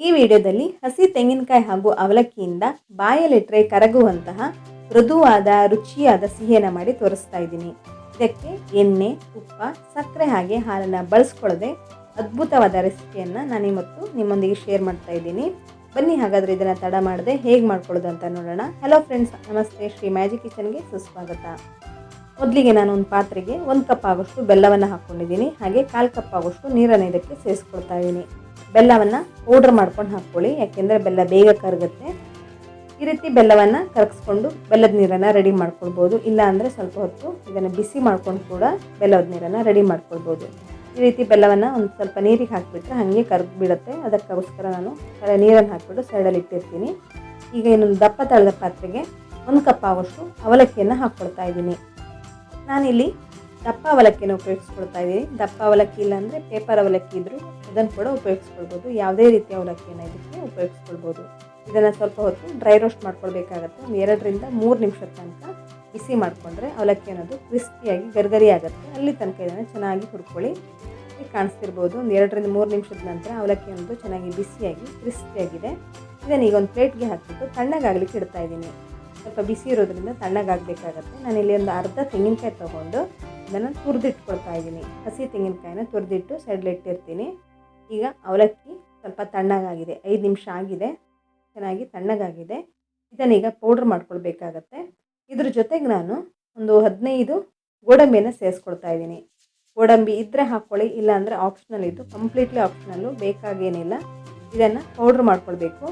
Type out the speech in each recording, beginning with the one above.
ಈ ವಿಡಿಯೋದಲ್ಲಿ ಹಸಿ ತೆಂಗಿನಕಾಯಿ ಹಾಗೂ ಅವಲಕ್ಕಿಯಿಂದ ಬಾಯಲ್ಲಿಟ್ಟರೆ ಕರಗುವಂತಹ ಮೃದುವಾದ ರುಚಿಯಾದ ಸಿಹಿಯನ್ನು ಮಾಡಿ ತೋರಿಸ್ತಾ ಇದ್ದೀನಿ. ಇದಕ್ಕೆ ಎಣ್ಣೆ, ತುಪ್ಪ, ಸಕ್ಕರೆ ಹಾಗೆ ಹಾಲನ್ನು ಬಳಸ್ಕೊಳ್ಳದೆ ಅದ್ಭುತವಾದ ರೆಸಿಪಿಯನ್ನು ನಾನಿವತ್ತು ನಿಮ್ಮೊಂದಿಗೆ ಶೇರ್ ಮಾಡ್ತಾ ಇದ್ದೀನಿ. ಬನ್ನಿ ಹಾಗಾದರೆ ಇದನ್ನು ತಡ ಮಾಡದೆ ಹೇಗೆ ಮಾಡ್ಕೊಳ್ಳೋದು ಅಂತ ನೋಡೋಣ. ಹಲೋ ಫ್ರೆಂಡ್ಸ್, ನಮಸ್ತೆ. ಶ್ರೀ ಮ್ಯಾಜಿಕ್ ಕಿಚನ್ಗೆ ಸುಸ್ವಾಗತ. ಮೊದಲಿಗೆ ನಾನು ಒಂದು ಪಾತ್ರೆಗೆ 1 ಕಪ್ ಆಗೋಷ್ಟು ಬೆಲ್ಲವನ್ನು ಹಾಕ್ಕೊಂಡಿದ್ದೀನಿ. ಹಾಗೆ 1/4 ಕಪ್ ಆಗೋಷ್ಟು ನೀರನ್ನು ಇದಕ್ಕೆ ಸೇರಿಸ್ಕೊಳ್ತಾ ಇದ್ದೀನಿ. ಬೆಲ್ಲವನ್ನು ಪೌಡ್ರ್ ಮಾಡ್ಕೊಂಡು ಹಾಕ್ಕೊಳ್ಳಿ, ಯಾಕೆಂದರೆ ಬೆಲ್ಲ ಬೇಗ ಕರಗುತ್ತೆ. ಈ ರೀತಿ ಬೆಲ್ಲವನ್ನು ಕರಗಿಸ್ಕೊಂಡು ಬೆಲ್ಲದ ನೀರನ್ನು ರೆಡಿ ಮಾಡ್ಕೊಳ್ಬೋದು. ಇಲ್ಲ ಅಂದರೆ ಸ್ವಲ್ಪ ಹೊತ್ತು ಇದನ್ನು ಬಿಸಿ ಮಾಡ್ಕೊಂಡು ಕೂಡ ಬೆಲ್ಲದ ನೀರನ್ನು ರೆಡಿ ಮಾಡ್ಕೊಳ್ಬೋದು. ಈ ರೀತಿ ಬೆಲ್ಲವನ್ನು ಒಂದು ಸ್ವಲ್ಪ ನೀರಿಗೆ ಹಾಕಿಬಿಟ್ರೆ ಹಾಗೆ ಕರಗಿಬಿಡುತ್ತೆ. ಅದಕ್ಕೋಸ್ಕರ ನಾನು ನೀರನ್ನು ಹಾಕಿಬಿಟ್ಟು ಸೈಡಲ್ಲಿ ಇಟ್ಟಿರ್ತೀನಿ. ಈಗ ಇನ್ನೊಂದು ದಪ್ಪ ತಳದ ಪಾತ್ರೆಗೆ 1 ಕಪ್ ಆಗೋಷ್ಟು ಅವಲಕ್ಕಿಯನ್ನು ಹಾಕ್ಕೊಳ್ತಾ ಇದ್ದೀನಿ. ನಾನಿಲ್ಲಿ ದಪ್ಪ ಅವಲಕ್ಕಿಯನ್ನು ಉಪಯೋಗಿಸ್ಕೊಳ್ತಾ ಇದ್ದೀನಿ. ದಪ್ಪ ಅವಲಕ್ಕಿ ಇಲ್ಲ ಅಂದರೆ ಪೇಪರ್ ಅವಲಕ್ಕಿ ಇದ್ದರೂ ಅದನ್ನು ಕೂಡ ಉಪಯೋಗಿಸ್ಕೊಳ್ಬೋದು. ಯಾವುದೇ ರೀತಿಯ ಅವಲಕ್ಕಿಯನ್ನು ಇದಕ್ಕೆ ಉಪಯೋಗಿಸ್ಕೊಳ್ಬೋದು. ಇದನ್ನು ಸ್ವಲ್ಪ ಹೊತ್ತು ಡ್ರೈ ರೋಸ್ಟ್ ಮಾಡ್ಕೊಳ್ಬೇಕಾಗತ್ತೆ. ಒಂದು 2 ರಿಂದ 3 ನಿಮಿಷದ ತನಕ ಬಿಸಿ ಮಾಡಿಕೊಂಡ್ರೆ ಅವಲಕ್ಕಿ ಅನ್ನೋದು ಕ್ರಿಸ್ಪಿಯಾಗಿ ಗರ್ಗರಿ ಆಗುತ್ತೆ. ಅಲ್ಲಿ ತನಕ ಇದನ್ನು ಚೆನ್ನಾಗಿ ಹುರ್ಕೊಳ್ಳಿ. ಈಗ ಕಾಣಿಸ್ತಿರ್ಬೋದು, ಒಂದು 2 ರಿಂದ 3 ನಿಮಿಷದ ನಂತರ ಅವಲಕ್ಕಿ ಅನ್ನೋದು ಚೆನ್ನಾಗಿ ಬಿಸಿಯಾಗಿ ಕ್ರಿಸ್ಪಿಯಾಗಿದೆ. ಇದನ್ನು ಈಗ ಒಂದು ಪ್ಲೇಟ್ಗೆ ಹಾಕಿಬಿಟ್ಟು ತಣ್ಣಗಾಗಲಿಕ್ಕೆ ಇಡ್ತಾ ಇದ್ದೀನಿ. ಸ್ವಲ್ಪ ಬಿಸಿ ಇರೋದ್ರಿಂದ ತಣ್ಣಗಾಗಬೇಕಾಗತ್ತೆ. ನಾನಿಲ್ಲಿ ಒಂದು ಅರ್ಧ ತೆಂಗಿನಕಾಯಿ ತೊಗೊಂಡು ಅದನ್ನು ತುರಿದಿಟ್ಕೊಳ್ತಾ ಇದ್ದೀನಿ. ಹಸಿ ತೆಂಗಿನಕಾಯಿನ ತುರಿದಿಟ್ಟು ಸೈಡಲ್ಲಿ ಇಟ್ಟಿರ್ತೀನಿ. ಈಗ ಅವಲಕ್ಕಿ ಸ್ವಲ್ಪ ತಣ್ಣಗಾಗಿದೆ, 5 ನಿಮಿಷ ಆಗಿದೆ, ಚೆನ್ನಾಗಿ ತಣ್ಣಗಾಗಿದೆ. ಇದನ್ನೀಗ ಪೌಡ್ರ್ ಮಾಡ್ಕೊಳ್ಬೇಕಾಗತ್ತೆ. ಇದ್ರ ಜೊತೆಗೆ ನಾನು ಒಂದು 15 ಗೋಡಂಬಿಯನ್ನು ಸೇರಿಸ್ಕೊಳ್ತಾ ಇದ್ದೀನಿ. ಗೋಡಂಬಿ ಇದ್ದರೆ ಹಾಕ್ಕೊಳ್ಳಿ, ಇಲ್ಲಾಂದರೆ ಆಪ್ಷನಲ್, ಇದು ಕಂಪ್ಲೀಟ್ಲಿ ಆಪ್ಷನಲ್ಲು, ಬೇಕಾಗೇನಿಲ್ಲ. ಇದನ್ನು ಪೌಡ್ರ್ ಮಾಡ್ಕೊಳ್ಬೇಕು.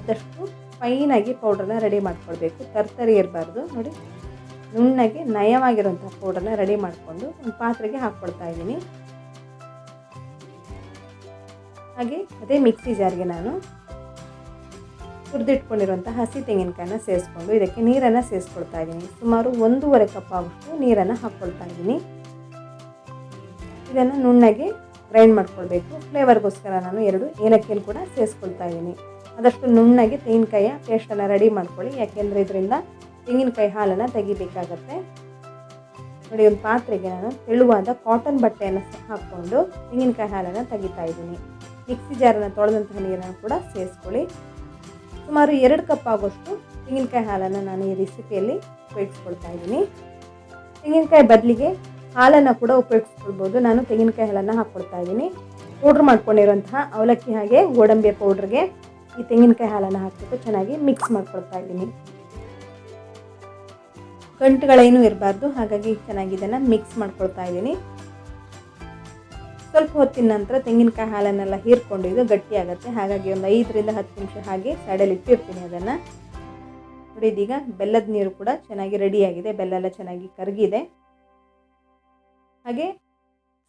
ಆದಷ್ಟು ಫೈನಾಗಿ ಪೌಡ್ರನ್ನ ರೆಡಿ ಮಾಡ್ಕೊಳ್ಬೇಕು. ತರ್ತರಿ ಇರಬಾರ್ದು. ನೋಡಿ, ನುಣ್ಣಗೆ ನಯವಾಗಿರುವಂಥ ಪೌಡ್ರನ್ನ ರೆಡಿ ಮಾಡಿಕೊಂಡು ಒಂದು ಪಾತ್ರೆಗೆ ಹಾಕ್ಕೊಳ್ತಾ ಇದ್ದೀನಿ. ಹಾಗೆ ಅದೇ ಮಿಕ್ಸಿ ಜಾರ್ಗೆ ನಾನು ಹುರಿದಿಟ್ಕೊಂಡಿರುವಂಥ ಹಸಿ ತೆಂಗಿನಕಾಯಿನ ಸೇರಿಸ್ಕೊಂಡು ಇದಕ್ಕೆ ನೀರನ್ನು ಸೇರಿಸ್ಕೊಳ್ತಾ ಇದ್ದೀನಿ. ಸುಮಾರು 1.5 ಕಪ್ ಆಗೋಷ್ಟು ನೀರನ್ನು ಹಾಕ್ಕೊಳ್ತಾ ಇದ್ದೀನಿ. ಇದನ್ನು ನುಣ್ಣಗೆ ಗ್ರೈಂಡ್ ಮಾಡ್ಕೊಳ್ಬೇಕು. ಫ್ಲೇವರ್ಗೋಸ್ಕರ ನಾನು 2 ಏಲಕ್ಕಿಯನ್ನು ಕೂಡ ಸೇರಿಸ್ಕೊಳ್ತಾ ಇದ್ದೀನಿ. ಆದಷ್ಟು ನುಣ್ಣಗೆ ತೆಂಗಿನಕಾಯಿಯ ಪೇಸ್ಟನ್ನು ರೆಡಿ ಮಾಡ್ಕೊಳ್ಳಿ, ಯಾಕೆಂದರೆ ಇದರಿಂದ ತೆಂಗಿನಕಾಯಿ ಹಾಲನ್ನು ತೆಗಿಬೇಕಾಗತ್ತೆ. ನೋಡಿ, ಒಂದು ಪಾತ್ರೆಗೆ ನಾನು ತೆಳುವಾದ ಕಾಟನ್ ಬಟ್ಟೆಯನ್ನು ಹಾಕ್ಕೊಂಡು ತೆಂಗಿನಕಾಯಿ ಹಾಲನ್ನು ತೆಗಿತಾ ಇದ್ದೀನಿ. ಮಿಕ್ಸಿ ಜಾರನ್ನು ತೊಳೆದಂತಹ ನೀರನ್ನು ಕೂಡ ಸೇರಿಸ್ಕೊಳ್ಳಿ. ಸುಮಾರು 2 ಕಪ್ ಆಗೋಷ್ಟು ತೆಂಗಿನಕಾಯಿ ಹಾಲನ್ನು ನಾನು ಈ ರೆಸಿಪಿಯಲ್ಲಿ ಉಪಯೋಗಿಸ್ಕೊಳ್ತಾ ಇದ್ದೀನಿ. ತೆಂಗಿನಕಾಯಿ ಬದಲಿಗೆ ಹಾಲನ್ನು ಕೂಡ ಉಪಯೋಗಿಸ್ಕೊಳ್ಬೋದು. ನಾನು ತೆಂಗಿನಕಾಯಿ ಹಾಲನ್ನು ಹಾಕ್ಕೊಳ್ತಾ ಇದ್ದೀನಿ. ಪೌಡ್ರ್ ಮಾಡ್ಕೊಂಡಿರುವಂತಹ ಅವಲಕ್ಕಿ ಹಾಗೆ ಗೋಡಂಬಿಯ ಪೌಡ್ರಿಗೆ ಈ ತೆಂಗಿನಕಾಯಿ ಹಾಲನ್ನು ಹಾಕಿಬಿಟ್ಟು ಚೆನ್ನಾಗಿ ಮಿಕ್ಸ್ ಮಾಡ್ಕೊಳ್ತಾ ಇದ್ದೀನಿ. ಗಂಟುಗಳೇನೂ ಇರಬಾರ್ದು, ಹಾಗಾಗಿ ಚೆನ್ನಾಗಿ ಇದನ್ನು ಮಿಕ್ಸ್ ಮಾಡ್ಕೊಳ್ತಾ ಇದ್ದೀನಿ. ಸ್ವಲ್ಪ ಹೊತ್ತಿನ ನಂತರ ತೆಂಗಿನಕಾಯಿ ಹಾಲನ್ನೆಲ್ಲ ಹೀರ್ಕೊಂಡು ಇದು ಗಟ್ಟಿಯಾಗುತ್ತೆ. ಹಾಗಾಗಿ ಒಂದು 5 ರಿಂದ 10 ನಿಮಿಷ ಹಾಗೆ ಸೈಡಲ್ಲಿ ಇಟ್ಟಿರ್ತೀನಿ ಅದನ್ನು. ನೋಡಿ, ಇದೀಗ ಬೆಲ್ಲದ ನೀರು ಕೂಡ ಚೆನ್ನಾಗಿ ರೆಡಿಯಾಗಿದೆ. ಬೆಲ್ಲ ಎಲ್ಲ ಚೆನ್ನಾಗಿ ಕರಗಿದೆ. ಹಾಗೆ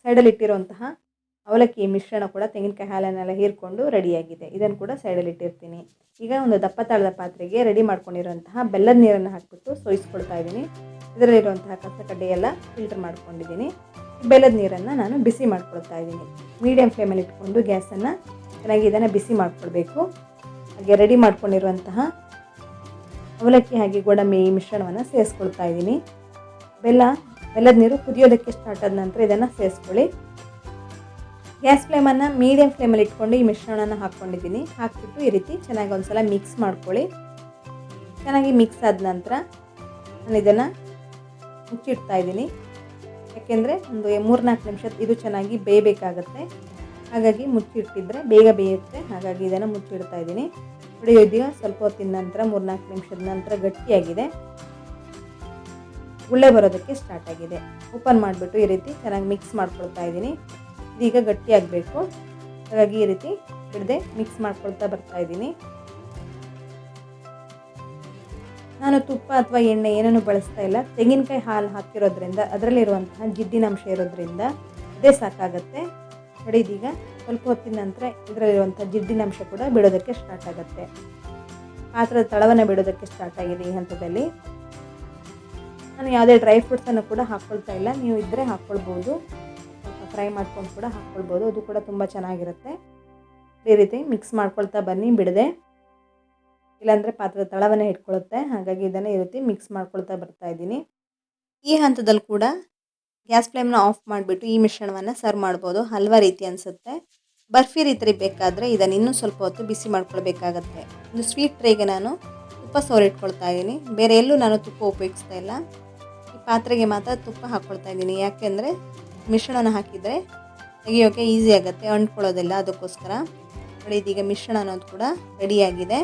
ಸೈಡಲ್ಲಿ ಇಟ್ಟಿರುವಂತಹ ಅವಲಕ್ಕಿ ಮಿಶ್ರಣ ಕೂಡ ತೆಂಗಿನಕಾಯಿ ಹಾಲನ್ನೆಲ್ಲ ಹೀರ್ಕೊಂಡು ರೆಡಿಯಾಗಿದೆ. ಇದನ್ನು ಕೂಡ ಸೈಡಲ್ಲಿ ಇಟ್ಟಿರ್ತೀನಿ. ಈಗ ಒಂದು ದಪ್ಪ ತಾಳದ ಪಾತ್ರೆಗೆ ರೆಡಿ ಮಾಡ್ಕೊಂಡಿರುವಂತಹ ಬೆಲ್ಲದ ನೀರನ್ನು ಹಾಕಿಬಿಟ್ಟು ಸೋಯಿಸ್ಕೊಳ್ತಾ ಇದ್ದೀನಿ. ಇದರಲ್ಲಿರುವಂತಹ ಕಸಕಡ್ಡೆ ಎಲ್ಲ ಫಿಲ್ಟರ್ ಮಾಡ್ಕೊಂಡಿದ್ದೀನಿ. ಬೆಲ್ಲದ ನೀರನ್ನು ನಾನು ಬಿಸಿ ಮಾಡ್ಕೊಳ್ತಾ ಇದ್ದೀನಿ. ಮೀಡಿಯಮ್ ಫ್ಲೇಮಲ್ಲಿ ಇಟ್ಕೊಂಡು ಗ್ಯಾಸನ್ನು ಚೆನ್ನಾಗಿ ಇದನ್ನು ಬಿಸಿ ಮಾಡ್ಕೊಳ್ಬೇಕು. ಹಾಗೆ ರೆಡಿ ಮಾಡ್ಕೊಂಡಿರುವಂತಹ ಅವಲಕ್ಕಿ ಹಾಗೆ ಗೋಡಂಬಿ ಮಿಶ್ರಣವನ್ನು ಸೇರಿಸ್ಕೊಳ್ತಾ ಇದ್ದೀನಿ. ಬೆಲ್ಲದ ನೀರು ಕುದಿಯೋದಕ್ಕೆ ಸ್ಟಾರ್ಟ್ ಆದ ನಂತರ ಇದನ್ನು ಸೇರಿಸ್ಕೊಳ್ಳಿ. ಗ್ಯಾಸ್ ಫ್ಲೇಮನ್ನು ಮೀಡಿಯಮ್ ಫ್ಲೇಮಲ್ಲಿ ಇಟ್ಕೊಂಡು ಈ ಮಿಶ್ರಣನ ಹಾಕ್ಕೊಂಡಿದ್ದೀನಿ. ಹಾಕಿಬಿಟ್ಟು ಈ ರೀತಿ ಚೆನ್ನಾಗಿ ಒಂದು ಸಲ ಮಿಕ್ಸ್ ಮಾಡ್ಕೊಳ್ಳಿ. ಚೆನ್ನಾಗಿ ಮಿಕ್ಸ್ ಆದ ನಂತರ ನಾನು ಇದನ್ನು ಮುಚ್ಚಿಡ್ತಾ ಇದ್ದೀನಿ. ಯಾಕೆಂದರೆ ಒಂದು 3-4 ನಿಮಿಷ ಇದು ಚೆನ್ನಾಗಿ ಬೇಯಬೇಕಾಗತ್ತೆ. ಹಾಗಾಗಿ ಮುಚ್ಚಿಟ್ಟಿದ್ರೆ ಬೇಗ ಬೇಯುತ್ತೆ. ಹಾಗಾಗಿ ಇದನ್ನು ಮುಚ್ಚಿಡ್ತಾ ಇದ್ದೀನಿ. ನೋಡಿ, ಇದೀಗ ಸ್ವಲ್ಪ ಹೊತ್ತಿನ ನಂತರ 3-4 ನಿಮಿಷದ ನಂತರ ಗಟ್ಟಿಯಾಗಿದೆ, ಗುಳ್ಳೆ ಬರೋದಕ್ಕೆ ಸ್ಟಾರ್ಟ್ ಆಗಿದೆ. ಓಪನ್ ಮಾಡಿಬಿಟ್ಟು ಈ ರೀತಿ ಚೆನ್ನಾಗಿ ಮಿಕ್ಸ್ ಮಾಡ್ಕೊಳ್ತಾ ಇದ್ದೀನಿ. ಇದೀಗ ಗಟ್ಟಿಯಾಗಬೇಕು. ಹಾಗಾಗಿ ಈ ರೀತಿ ಬಿಡದೆ ಮಿಕ್ಸ್ ಮಾಡ್ಕೊಳ್ತಾ ಬರ್ತಾ ಇದ್ದೀನಿ. ನಾನು ತುಪ್ಪ ಅಥವಾ ಎಣ್ಣೆ ಏನನ್ನು ಬಳಸ್ತಾ ಇಲ್ಲ. ತೆಂಗಿನಕಾಯಿ ಹಾಲು ಹಾಕಿರೋದ್ರಿಂದ ಅದರಲ್ಲಿರುವಂತಹ ಜಿಡ್ಡಿನಂಶ ಇರೋದ್ರಿಂದ ಅದೇ ಸಾಕಾಗತ್ತೆ. ನೋಡಿ, ಇದೀಗ ಸ್ವಲ್ಪ ಹೊತ್ತಿನ ನಂತರ ಇದರಲ್ಲಿರುವಂಥ ಜಿಡ್ಡಿನಂಶ ಕೂಡ ಬಿಡೋದಕ್ಕೆ ಸ್ಟಾರ್ಟ್ ಆಗುತ್ತೆ. ಪಾತ್ರದ ತಳವನ್ನು ಬಿಡೋದಕ್ಕೆ ಸ್ಟಾರ್ಟ್ ಆಗಿದೆ. ಈ ಹಂತದಲ್ಲಿ ನಾನು ಯಾವುದೇ ಡ್ರೈ ಫ್ರೂಟ್ಸನ್ನು ಕೂಡ ಹಾಕ್ಕೊಳ್ತಾ ಇಲ್ಲ. ನೀವು ಇದ್ದರೆ ಹಾಕ್ಕೊಳ್ಬೋದು, ಸ್ವಲ್ಪ ಫ್ರೈ ಮಾಡ್ಕೊಂಡು ಕೂಡ ಹಾಕ್ಕೊಳ್ಬೋದು, ಅದು ಕೂಡ ತುಂಬ ಚೆನ್ನಾಗಿರುತ್ತೆ. ಈ ರೀತಿ ಮಿಕ್ಸ್ ಮಾಡ್ಕೊಳ್ತಾ ಬನ್ನಿ ಬಿಡದೆ, ಇಲ್ಲಾಂದರೆ ಪಾತ್ರದ ತಳವನ್ನೇ ಇಟ್ಕೊಳ್ಳುತ್ತೆ. ಹಾಗಾಗಿ ಇದನ್ನು ಈ ರೀತಿ ಮಿಕ್ಸ್ ಮಾಡ್ಕೊಳ್ತಾ ಬರ್ತಾ ಇದ್ದೀನಿ. ಈ ಹಂತದಲ್ಲಿ ಕೂಡ ಗ್ಯಾಸ್ ಫ್ಲೇಮ್ನ ಆಫ್ ಮಾಡಿಬಿಟ್ಟು ಈ ಮಿಶ್ರಣವನ್ನು ಸರ್ವ್ ಮಾಡ್ಬೋದು. ಹಲ್ವಾ ರೀತಿ ಅನಿಸುತ್ತೆ. ಬರ್ಫಿ ರೀತಿ ಬೇಕಾದರೆ ಇದನ್ನು ಇನ್ನೂ ಸ್ವಲ್ಪ ಹೊತ್ತು ಬಿಸಿ ಮಾಡ್ಕೊಳ್ಬೇಕಾಗತ್ತೆ. ಒಂದು ಸ್ವೀಟ್ ಟ್ರೇಗೆ ನಾನು ತುಪ್ಪ ಸವರಿಟ್ಕೊಳ್ತಾ ಇದ್ದೀನಿ. ಬೇರೆ ಎಲ್ಲೂ ನಾನು ತುಪ್ಪ ಉಪಯೋಗಿಸ್ತಾ ಇಲ್ಲ. ಈ ಪಾತ್ರೆಗೆ ಮಾತ್ರ ತುಪ್ಪ ಹಾಕ್ಕೊಳ್ತಾ ಇದ್ದೀನಿ. ಯಾಕೆಂದರೆ ಮಿಶ್ರಣ ಹಾಕಿದರೆ ತೆಗಿಯೋಕ್ಕೆ ಈಸಿ ಆಗುತ್ತೆ, ಅಂಟ್ಕೊಳ್ಳೋದಿಲ್ಲ, ಅದಕ್ಕೋಸ್ಕರ. ನೋಡಿ, ಇದೀಗ ಮಿಶ್ರಣ ಅನ್ನೋದು ಕೂಡ ರೆಡಿಯಾಗಿದೆ.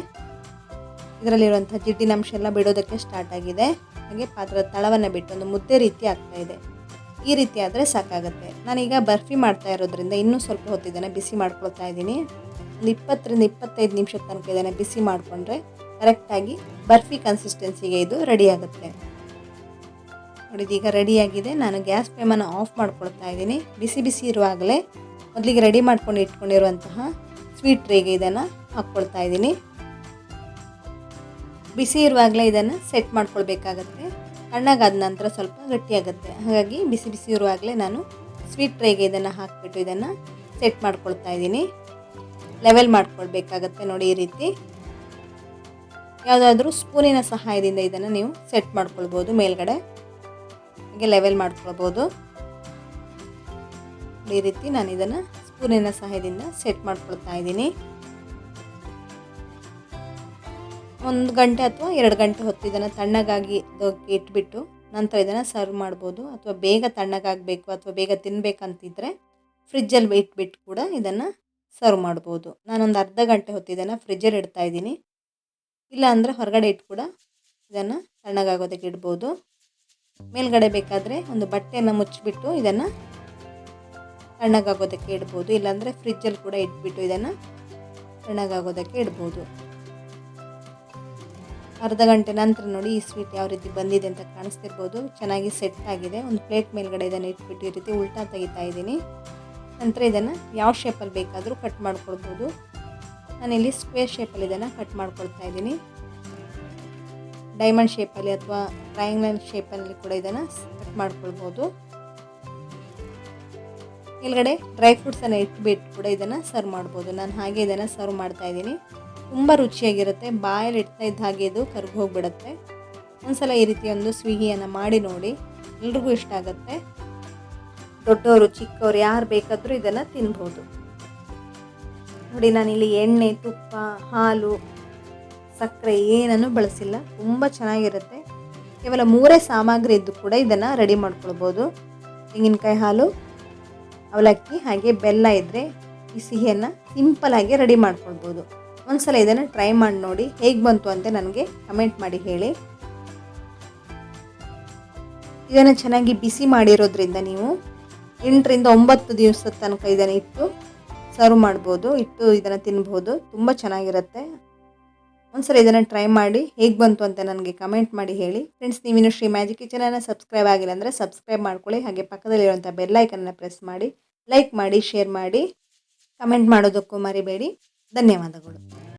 ಇದರಲ್ಲಿರುವಂಥ ಜಿಡ್ಡಿನ ಅಂಶ ಎಲ್ಲ ಬಿಡೋದಕ್ಕೆ ಸ್ಟಾರ್ಟ್ ಆಗಿದೆ. ಹಾಗೆ ಪಾತ್ರದ ತಳವನ್ನು ಬಿಟ್ಟು ಒಂದು ಮುದ್ದೆ ರೀತಿ ಆಗ್ತಾ ಇದೆ. ಈ ರೀತಿ ಆದರೆ ಸಾಕಾಗುತ್ತೆ. ನಾನೀಗ ಬರ್ಫಿ ಮಾಡ್ತಾ ಇರೋದ್ರಿಂದ ಇನ್ನೂ ಸ್ವಲ್ಪ ಹೊತ್ತು ಇದನ್ನು ಬಿಸಿ ಮಾಡ್ಕೊಳ್ತಾ ಇದ್ದೀನಿ. ಒಂದು 20-25 ನಿಮಿಷದ ತನಕ ಇದನ್ನು ಬಿಸಿ ಮಾಡಿಕೊಂಡ್ರೆ ಕರೆಕ್ಟಾಗಿ ಬರ್ಫಿ ಕನ್ಸಿಸ್ಟೆನ್ಸಿಗೆ ಇದು ರೆಡಿ ಆಗುತ್ತೆ. ನೋಡಿ, ಇದೀಗ ರೆಡಿಯಾಗಿದೆ. ನಾನು ಗ್ಯಾಸ್ ಫ್ಲೇಮನ್ನು ಆಫ್ ಮಾಡ್ಕೊಳ್ತಾ ಇದ್ದೀನಿ. ಬಿಸಿ ಬಿಸಿ ಇರುವಾಗಲೇ ಮೊದಲಿಗೆ ರೆಡಿ ಮಾಡ್ಕೊಂಡು ಇಟ್ಕೊಂಡಿರುವಂತಹ ಸ್ವೀಟ್ ಟ್ರೇಗೆ ಇದನ್ನು ಹಾಕ್ಕೊಳ್ತಾ ಇದ್ದೀನಿ. ಬಿಸಿ ಇರುವಾಗಲೇ ಇದನ್ನು ಸೆಟ್ ಮಾಡ್ಕೊಳ್ಬೇಕಾಗತ್ತೆ. ತಣ್ಣಗಾದ ನಂತರ ಸ್ವಲ್ಪ ಗಟ್ಟಿಯಾಗುತ್ತೆ. ಹಾಗಾಗಿ ಬಿಸಿ ಬಿಸಿ ಇರುವಾಗಲೇ ನಾನು ಸ್ವೀಟ್ ಟ್ರೇಗೆ ಇದನ್ನು ಹಾಕಿಬಿಟ್ಟು ಇದನ್ನು ಸೆಟ್ ಮಾಡ್ಕೊಳ್ತಾ ಇದ್ದೀನಿ. ಲೆವೆಲ್ ಮಾಡ್ಕೊಳ್ಬೇಕಾಗತ್ತೆ. ನೋಡಿ, ಈ ರೀತಿ ಯಾವುದಾದ್ರೂ ಸ್ಪೂನಿನ ಸಹಾಯದಿಂದ ಇದನ್ನು ನೀವು ಸೆಟ್ ಮಾಡ್ಕೊಳ್ಬೋದು. ಮೇಲ್ಗಡೆ ಹಾಗೆ ಲೆವೆಲ್ ಮಾಡ್ಕೊಳ್ಬೋದು. ಈ ರೀತಿ ನಾನು ಇದನ್ನು ಸ್ಪೂನಿನ ಸಹಾಯದಿಂದ ಸೆಟ್ ಮಾಡ್ಕೊಳ್ತಾ ಇದ್ದೀನಿ. 1 ಗಂಟೆ ಅಥವಾ 2 ಗಂಟೆ ಹೊತ್ತು ಇದನ್ನು ತಣ್ಣಗಾಗಿ ಇಟ್ಬಿಟ್ಟು ನಂತರ ಇದನ್ನು ಸರ್ವ್ ಮಾಡ್ಬೋದು. ಅಥವಾ ಬೇಗ ತಣ್ಣಗಾಗಬೇಕು ಅಥವಾ ಬೇಗ ತಿನ್ನಬೇಕಂತಿದ್ರೆ ಫ್ರಿಜ್ಜಲ್ಲಿ ಇಟ್ಬಿಟ್ಟು ಕೂಡ ಇದನ್ನು ಸರ್ವ್ ಮಾಡ್ಬೋದು. ನಾನೊಂದು ಅರ್ಧ ಗಂಟೆ ಹೊತ್ತು ಇದನ್ನು ಫ್ರಿಜ್ಜಲ್ಲಿ ಇಡ್ತಾ ಇದ್ದೀನಿ. ಇಲ್ಲ ಅಂದರೆ ಹೊರಗಡೆ ಇಟ್ಟು ಕೂಡ ಇದನ್ನು ತಣ್ಣಗಾಗೋದಕ್ಕೆ ಇಡ್ಬೋದು. ಮೇಲ್ಗಡೆ ಬೇಕಾದರೆ ಒಂದು ಬಟ್ಟೆಯನ್ನು ಮುಚ್ಚಿಬಿಟ್ಟು ಇದನ್ನು ತಣ್ಣಗಾಗೋದಕ್ಕೆ ಇಡ್ಬೋದು. ಇಲ್ಲಾಂದರೆ ಫ್ರಿಜ್ಜಲ್ಲಿ ಕೂಡ ಇಟ್ಬಿಟ್ಟು ಇದನ್ನು ತಣ್ಣಗಾಗೋದಕ್ಕೆ ಇಡ್ಬೋದು. ಅರ್ಧ ಗಂಟೆ ನಂತರ ನೋಡಿ, ಈ ಸ್ವೀಟ್ ಯಾವ ರೀತಿ ಬಂದಿದೆ ಅಂತ ಕಾಣಿಸ್ತಿರ್ಬೋದು. ಚೆನ್ನಾಗಿ ಸೆಟ್ ಆಗಿದೆ. ಒಂದು ಪ್ಲೇಟ್ ಮೇಲ್ಗಡೆ ಇದನ್ನು ಇಟ್ಬಿಟ್ಟು ಈ ರೀತಿ ಉಲ್ಟಾ ತೆಗಿತಾ ಇದ್ದೀನಿ. ನಂತರ ಇದನ್ನು ಯಾವ ಶೇಪಲ್ಲಿ ಬೇಕಾದರೂ ಕಟ್ ಮಾಡ್ಕೊಳ್ಬೋದು. ನಾನಿಲ್ಲಿ ಸ್ಕ್ವೇರ್ ಶೇಪಲ್ಲಿ ಇದನ್ನು ಕಟ್ ಮಾಡ್ಕೊಳ್ತಾ ಇದ್ದೀನಿ. ಡೈಮಂಡ್ ಶೇಪಲ್ಲಿ ಅಥವಾ ಟ್ರಯಾಂಗಲ್ ಶೇಪಲ್ಲಿ ಕೂಡ ಇದನ್ನು ಕಟ್ ಮಾಡ್ಕೊಳ್ಬೋದು. ಮೇಲ್ಗಡೆ ಡ್ರೈ ಫ್ರೂಟ್ಸನ್ನು ಇಟ್ಬಿಟ್ಟು ಕೂಡ ಇದನ್ನು ಸರ್ವ್ ಮಾಡ್ಬೋದು. ನಾನು ಹಾಗೆ ಇದನ್ನು ಸರ್ವ್ ಮಾಡ್ತಾ ಇದ್ದೀನಿ. ತುಂಬ ರುಚಿಯಾಗಿರುತ್ತೆ. ಬಾಯಲ್ಲಿ ಇಡ್ತಾ ಇದ್ದ ಹಾಗೆ ಇದು ಕರ್ಗಿ ಹೋಗಿಬಿಡುತ್ತೆ. ಒಂದ್ಸಲ ಈ ರೀತಿ ಒಂದು ಸಿಹಿಯನ್ನು ಮಾಡಿ ನೋಡಿ, ಎಲ್ರಿಗೂ ಇಷ್ಟ ಆಗುತ್ತೆ. ದೊಡ್ಡವರು ಚಿಕ್ಕವರು ಯಾರು ಬೇಕಾದರೂ ಇದನ್ನು ತಿನ್ಬೋದು. ನೋಡಿ, ನಾನಿಲ್ಲಿ ಎಣ್ಣೆ, ತುಪ್ಪ, ಹಾಲು, ಸಕ್ಕರೆ ಏನನ್ನೂ ಬಳಸಿಲ್ಲ. ತುಂಬ ಚೆನ್ನಾಗಿರುತ್ತೆ. ಕೇವಲ 3 ಸಾಮಗ್ರಿ ಇದ್ದು ಕೂಡ ಇದನ್ನು ರೆಡಿ ಮಾಡ್ಕೊಳ್ಬೋದು. ತೆಂಗಿನಕಾಯಿ ಹಾಲು, ಅವಲಕ್ಕಿ ಹಾಗೆ ಬೆಲ್ಲ ಇದ್ದರೆ ಈ ಸಿಹಿಯನ್ನು ಸಿಂಪಲಾಗಿ ರೆಡಿ ಮಾಡ್ಕೊಳ್ಬೋದು. ಒಂದ್ಸಲ ಇದನ್ನು ಟ್ರೈ ಮಾಡಿ ನೋಡಿ, ಹೇಗೆ ಬಂತು ಅಂತ ನನಗೆ ಕಮೆಂಟ್ ಮಾಡಿ ಹೇಳಿ. ಇದನ್ನು ಚೆನ್ನಾಗಿ ಬಿಸಿ ಮಾಡಿರೋದ್ರಿಂದ ನೀವು 8-9 ದಿವಸದ ತನಕ ಇದನ್ನು ಇಟ್ಟು ಸರ್ವ್ ಮಾಡ್ಬೋದು. ಇಟ್ಟು ಇದನ್ನು ತಿನ್ಬೋದು. ತುಂಬ ಚೆನ್ನಾಗಿರುತ್ತೆ. ಒಂದ್ಸಲ ಇದನ್ನು ಟ್ರೈ ಮಾಡಿ ಹೇಗೆ ಬಂತು ಅಂತ ನನಗೆ ಕಮೆಂಟ್ ಮಾಡಿ ಹೇಳಿ. ಫ್ರೆಂಡ್ಸ್, ನೀವಿನ್ನು ಶ್ರೀ ಮ್ಯಾಜಿಕ್ ಕಿಚನನ್ನು ಸಬ್ಸ್ಕ್ರೈಬ್ ಆಗಿಲ್ಲ ಅಂದರೆ ಸಬ್ಸ್ಕ್ರೈಬ್ ಮಾಡ್ಕೊಳ್ಳಿ. ಹಾಗೆ ಪಕ್ಕದಲ್ಲಿರುವಂಥ ಬೆಲ್ ಐಕನ್ನ ಪ್ರೆಸ್ ಮಾಡಿ, ಲೈಕ್ ಮಾಡಿ, ಶೇರ್ ಮಾಡಿ, ಕಮೆಂಟ್ ಮಾಡೋದಕ್ಕೂ ಮರಿಬೇಡಿ. ಧನ್ಯವಾದಗಳು.